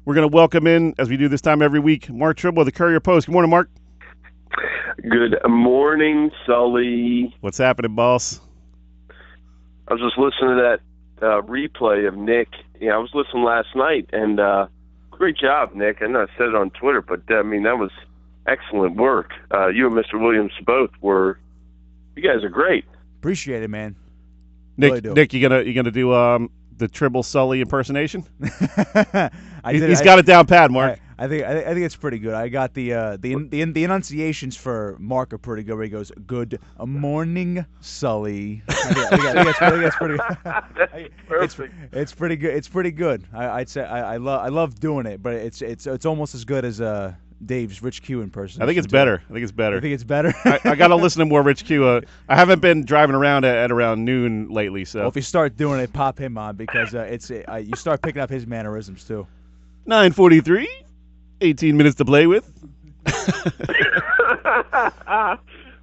We're going to welcome in, as we do this time every week, Mark Trible of the Courier Post. Good morning, Mark. Good morning, Sully. What's happening, boss? I was just listening to that replay of Nick. Yeah, I was listening last night, and great job, Nick. I know I said it on Twitter, but, that was excellent work. You and Mr. Williams both you guys are great. Appreciate it, man. Nick, you gonna do the Trible Sully impersonation? He's got it down pat, Mark. I think it's pretty good. I got the enunciations for Mark are pretty good. Where he goes, "Good morning, Sully." I think it's pretty good. That's perfect. It's pretty good. It's pretty good. I'd say I love doing it, but it's almost as good as Dave's Rich Q impersonation. I think it's better. I think it's better. I got to listen to more Rich Q. I haven't been driving around at around noon lately. So if you start doing it, pop him on because you start picking up his mannerisms too. 9:43, 18 minutes to play with.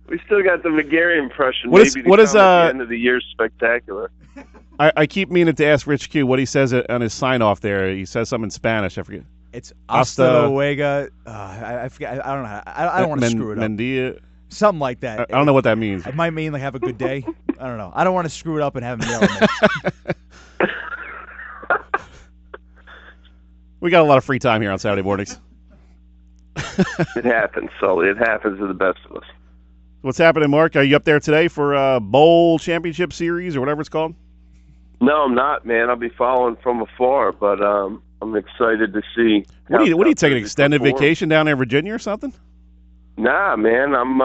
We still got the McGarry impression. What is at the end of the year spectacular? I keep meaning to ask Rich Q what he says on his sign off there. He says something in Spanish. I forget. It's hasta luego. I forget. I don't know. I don't want to screw it up. Mendia. Something like that. I don't know what that means. It might mean like have a good day. I don't know. I don't want to screw it up and have him yell at me. We got a lot of free time here on Saturday mornings. It happens, Sully. It happens to the best of us. What's happening, Mark? Are you up there today for Bowl Championship Series or whatever it's called? No, I'm not, man. I'll be following from afar, but I'm excited to see. What are you taking an extended vacation down there in Virginia or something? Nah, man. I'm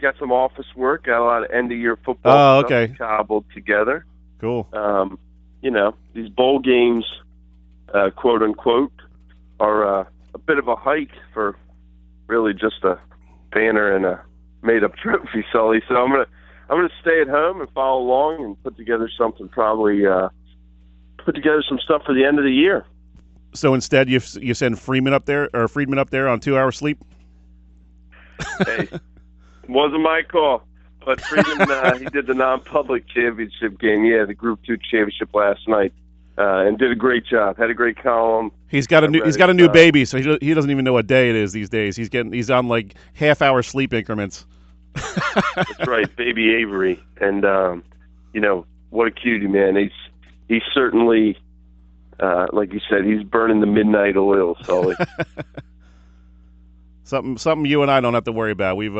got some office work. Got a lot of end of year football stuff cobbled together. Cool. These bowl games, quote unquote, are a bit of a hike for really just a banner and a made up trophy, Sully. So I'm gonna stay at home and follow along and put together something. Probably put together some stuff for the end of the year. So instead, you send Friedman up there on 2 hours sleep. Hey, wasn't my call, but Friedman he did the non-public championship game. Yeah, the Group 2 championship last night, and did a great job. Had a great column. He's got a new baby, so he doesn't even know what day it is these days. He's on like half-hour sleep increments. That's right, baby Avery, and what a cutie, man. He's certainly. Like you said, he's burning the midnight oil, Sully. something you and I don't have to worry about. We've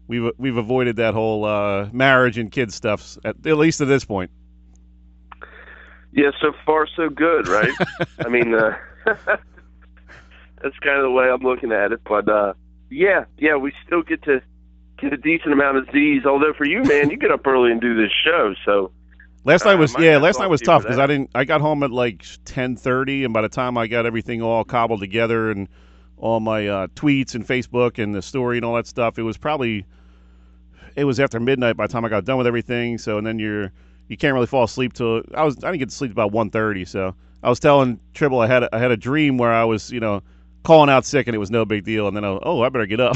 avoided that whole marriage and kids stuff at least at this point. Yeah, so far so good, right? I mean, that's kind of the way I'm looking at it. But yeah, we still get to get a decent amount of Z's. Although for you, man, you get up early and do this show, so. Last night was tough because I got home at like 10:30, and by the time I got everything all cobbled together and all my tweets and Facebook and the story and all that stuff, it was after midnight by the time I got done with everything. So and then you can't really fall asleep till I didn't get to sleep about 1:30. So I was telling Trible I had a dream where I was calling out sick and it was no big deal, and then I better get up.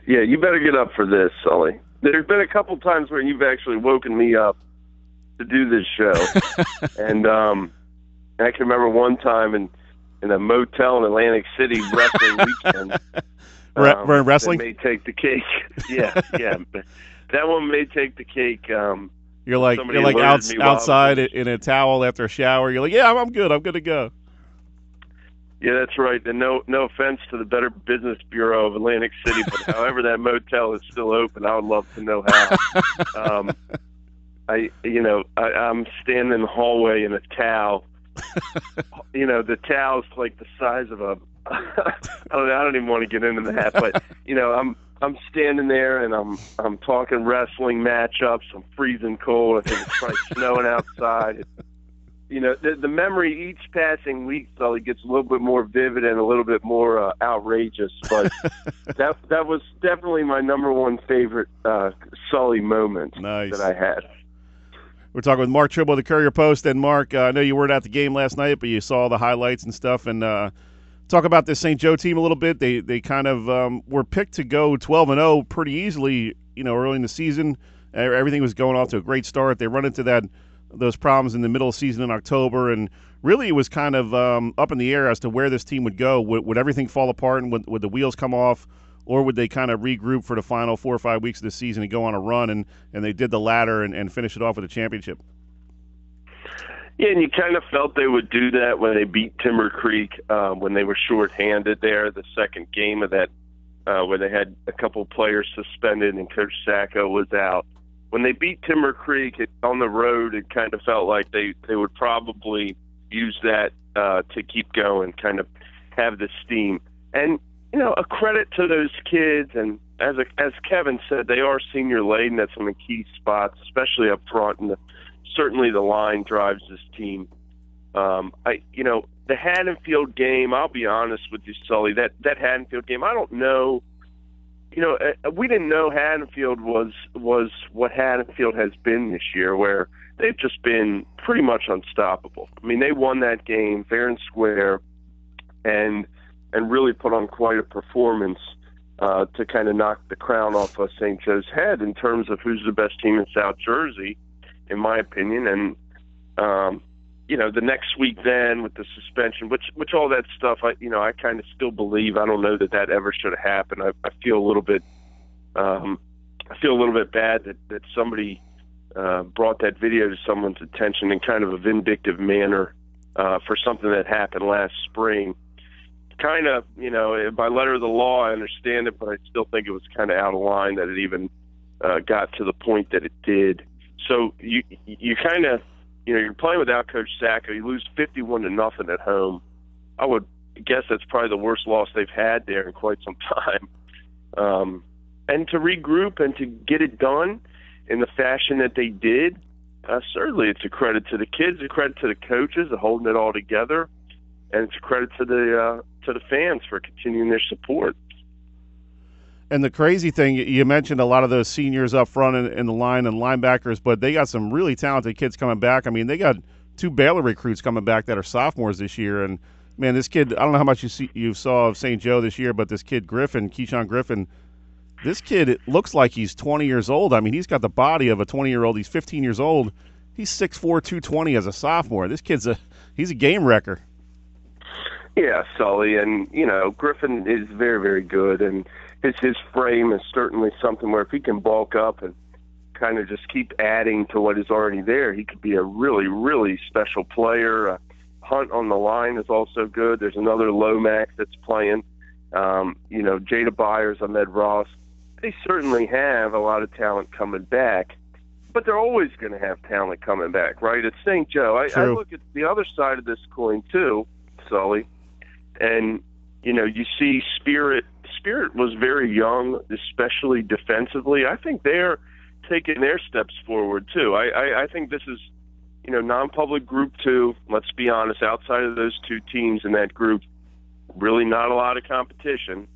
Yeah, you better get up for this, Sully. There's been a couple times where you've actually woken me up to do this show. And I can remember one time in a motel in Atlantic City wrestling weekend. We're wrestling? That may take the cake. Yeah. That one may take the cake. You're like outside in a towel after a shower. You're like, yeah, I'm good. I'm good to go. Yeah, that's right. And no offense to the Better Business Bureau of Atlantic City, but however that motel is still open, I would love to know how. I'm standing in the hallway in a towel. The towel's like the size of a. I don't even want to get into that, but I'm standing there and I'm talking wrestling matchups. I'm freezing cold. I think it's probably snowing outside. The memory each passing week, Sully, gets a little bit more vivid and a little bit more outrageous. But that was definitely my number one favorite Sully moment that I had. We're talking with Mark Trible of the Courier Post. And, Mark, I know you weren't at the game last night, but you saw the highlights and stuff. And talk about this St. Joe team a little bit. They kind of were picked to go 12-0 pretty easily, early in the season. Everything was going off to a great start. They run into that those problems in the middle of the season in October, and really it was kind of up in the air as to where this team would go. Would everything fall apart and would the wheels come off, or would they kind of regroup for the final 4 or 5 weeks of the season and go on a run? And they did the latter and finish it off with a championship. Yeah, and you kind of felt they would do that when they beat Timber Creek, when they were shorthanded there, the second game of that, where they had a couple players suspended and Coach Sacco was out. When they beat Timber Creek on the road, it kind of felt like they would probably use that to keep going, kind of have the steam. And, you know, a credit to those kids, and as Kevin said, they are senior laden at some key spots, especially up front, and certainly the line drives this team. The Haddonfield game, I'll be honest with you, Sully, that Haddonfield game, I don't know. You know, we didn't know Haddonfield was what Haddonfield has been this year, where they've just been pretty much unstoppable. I mean, they won that game fair and square, and really put on quite a performance to kind of knock the crown off of St. Joe's head in terms of who's the best team in South Jersey, in my opinion. And the next week then with the suspension, which all that stuff, I kind of still believe. I don't know that ever should have happened. I feel a little bit, bad that somebody brought that video to someone's attention in kind of a vindictive manner for something that happened last spring. Kind of, by letter of the law, I understand it, but I still think it was kind of out of line that it even got to the point that it did. So you kind of, you're playing without Coach Sacco. You lose 51-0 at home. I would guess that's probably the worst loss they've had there in quite some time. And to regroup and to get it done in the fashion that they did, certainly it's a credit to the kids, a credit to the coaches for holding it all together, and it's a credit to the fans for continuing their support. And the crazy thing, you mentioned a lot of those seniors up front in the line and linebackers, but they got some really talented kids coming back. I mean, they got 2 Baylor recruits coming back that are sophomores this year. And, man, this kid, I don't know how much you saw of St. Joe this year, but this kid Keyshawn Griffin, this kid, it looks like he's 20 years old. I mean, he's got the body of a 20-year-old. He's 15 years old. He's 6'4", 220 as a sophomore. This kid's he's a game wrecker. Yeah, Sully, and, Griffin is very, very good, and his frame is certainly something where if he can bulk up and kind of just keep adding to what is already there, he could be a really, really special player. Hunt on the line is also good. There's another Lomax that's playing. Jada Byers, Ahmed Ross. They certainly have a lot of talent coming back, but they're always going to have talent coming back, right? It's St. Joe. I look at the other side of this coin too, Sully, and, you see Spirit was very young, especially defensively. I think they're taking their steps forward too. I think this is, non-public Group 2. Let's be honest, outside of those 2 teams in that group, really not a lot of competition.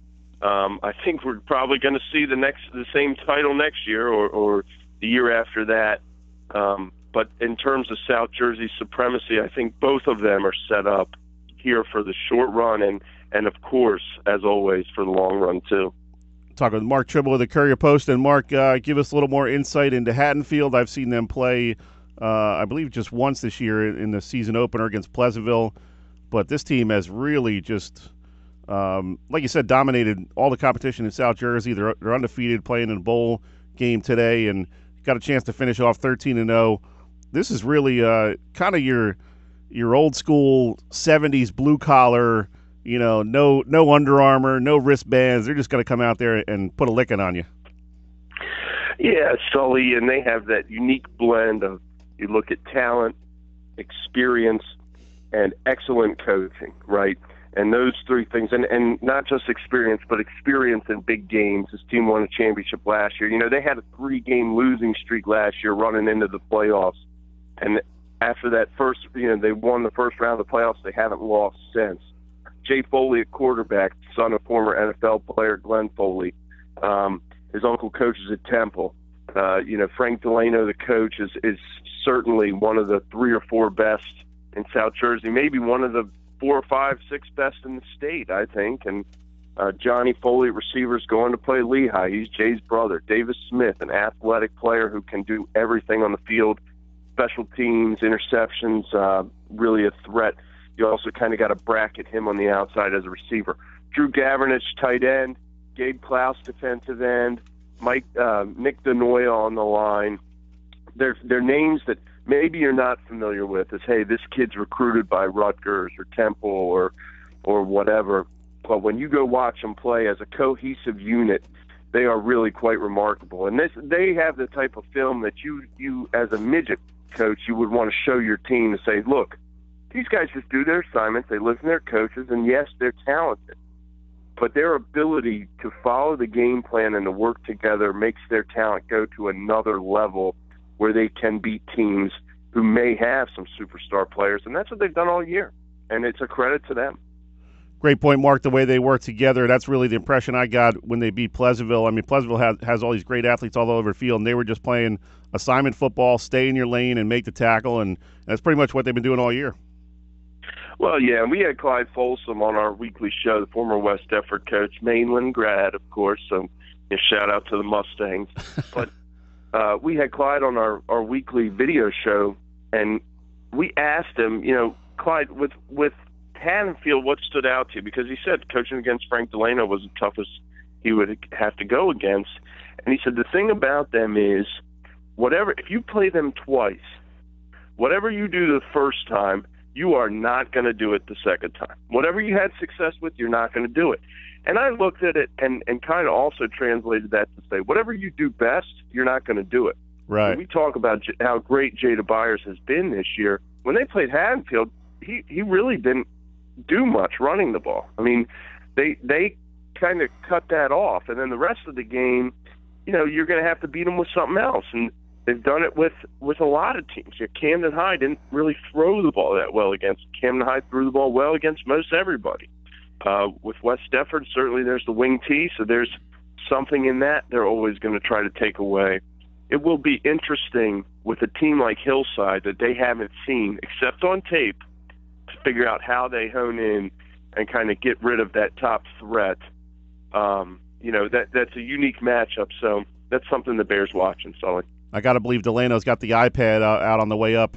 I think we're probably going to see the same title next year or the year after that. But in terms of South Jersey supremacy, I think both of them are set up here for the short run and of course, as always, for the long run too. Talking with Mark Trible of the Courier Post. And Mark, give us a little more insight into Haddonfield. I've seen them play, I believe, just once this year in the season opener against Pleasantville. But this team has really just, like you said, dominated all the competition in South Jersey. They're undefeated, playing in a bowl game today, and got a chance to finish off 13-0. This is really kind of your old school 70s blue collar. No Under Armour, no wristbands. They're just going to come out there and put a licking on you. Yeah, Sully, and they have that unique blend of, you look at talent, experience, and excellent coaching, right? And those 3 things, and not just experience, but experience in big games. This team won a championship last year. They had a 3-game losing streak last year running into the playoffs. And after that first, they won the first round of the playoffs. They haven't lost since. Jay Foley at quarterback, son of former NFL player Glenn Foley. His uncle coaches at Temple. Frank Delano, the coach, is certainly one of the 3 or 4 best in South Jersey, maybe one of the 4 or 5, 6 best in the state, I think. And Johnny Foley, receiver's going to play Lehigh. He's Jay's brother. Davis Smith, an athletic player who can do everything on the field. special teams, interceptions, really a threat. You also kind of got to bracket him on the outside as a receiver. Drew Gavernich, tight end. Gabe Klaus, defensive end. Nick Denoya on the line. They're names that maybe you're not familiar with. As, hey, this kid's recruited by Rutgers or Temple or whatever. But when you go watch them play as a cohesive unit, they are really quite remarkable. And they have the type of film that you as a midget coach, you would want to show your team to say, look, these guys just do their assignments, they listen to their coaches, and yes, they're talented. But their ability to follow the game plan and to work together makes their talent go to another level where they can beat teams who may have some superstar players. And that's what they've done all year. And it's a credit to them. Great point, Mark, the way they work together. That's really the impression I got when they beat Pleasantville. I mean, Pleasantville has all these great athletes all over the field, and they were just playing assignment football, stay in your lane and make the tackle, and that's pretty much what they've been doing all year. Well, yeah, and we had Clyde Folsom on our weekly show, the former West Effort coach, Mainland grad, of course, so a shout out to the Mustangs. But we had Clyde on our weekly video show, and we asked him, Clyde, with Haddonfield, what stood out to you? Because he said coaching against Frank Delano was the toughest he would have to go against. And he said the thing about them is, if you play them twice, whatever you do the first time, you are not going to do it the second time. Whatever you had success with, you're not going to do it. And I looked at it and kind of also translated that to say, whatever you do best, you're not going to do it. Right. When we talk about how great Jada Byers has been this year, when they played Haddonfield, he really didn't do much running the ball. I mean, they kind of cut that off, and then the rest of the game, you're going to have to beat them with something else, and they've done it with a lot of teams. Camden High didn't really throw the ball that well against. Camden High threw the ball well against most everybody. With West Defford, certainly there's the wing T, so there's something in that they're always going to try to take away. It will be interesting with a team like Hillside that they haven't seen, except on tape, to figure out how they hone in and kind of get rid of that top threat. That's a unique matchup, so that's something the Bears watching, Sully. I got to believe Delano's got the iPad out on the way up.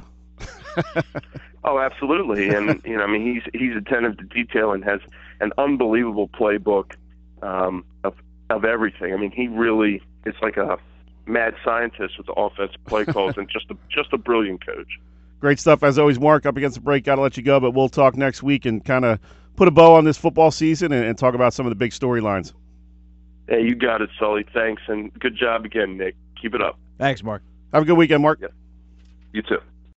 Oh, absolutely, and he's attentive to detail and has an unbelievable playbook of everything. I mean, he really is like a mad scientist with the offensive play calls, and just a brilliant coach. Great stuff as always, Mark. Up against the break, got to let you go, but we'll talk next week and kind of put a bow on this football season and talk about some of the big storylines. Hey, you got it, Sully. Thanks, and good job again, Nick. Keep it up. Thanks, Mark. Have a good weekend, Mark. Yeah. You too.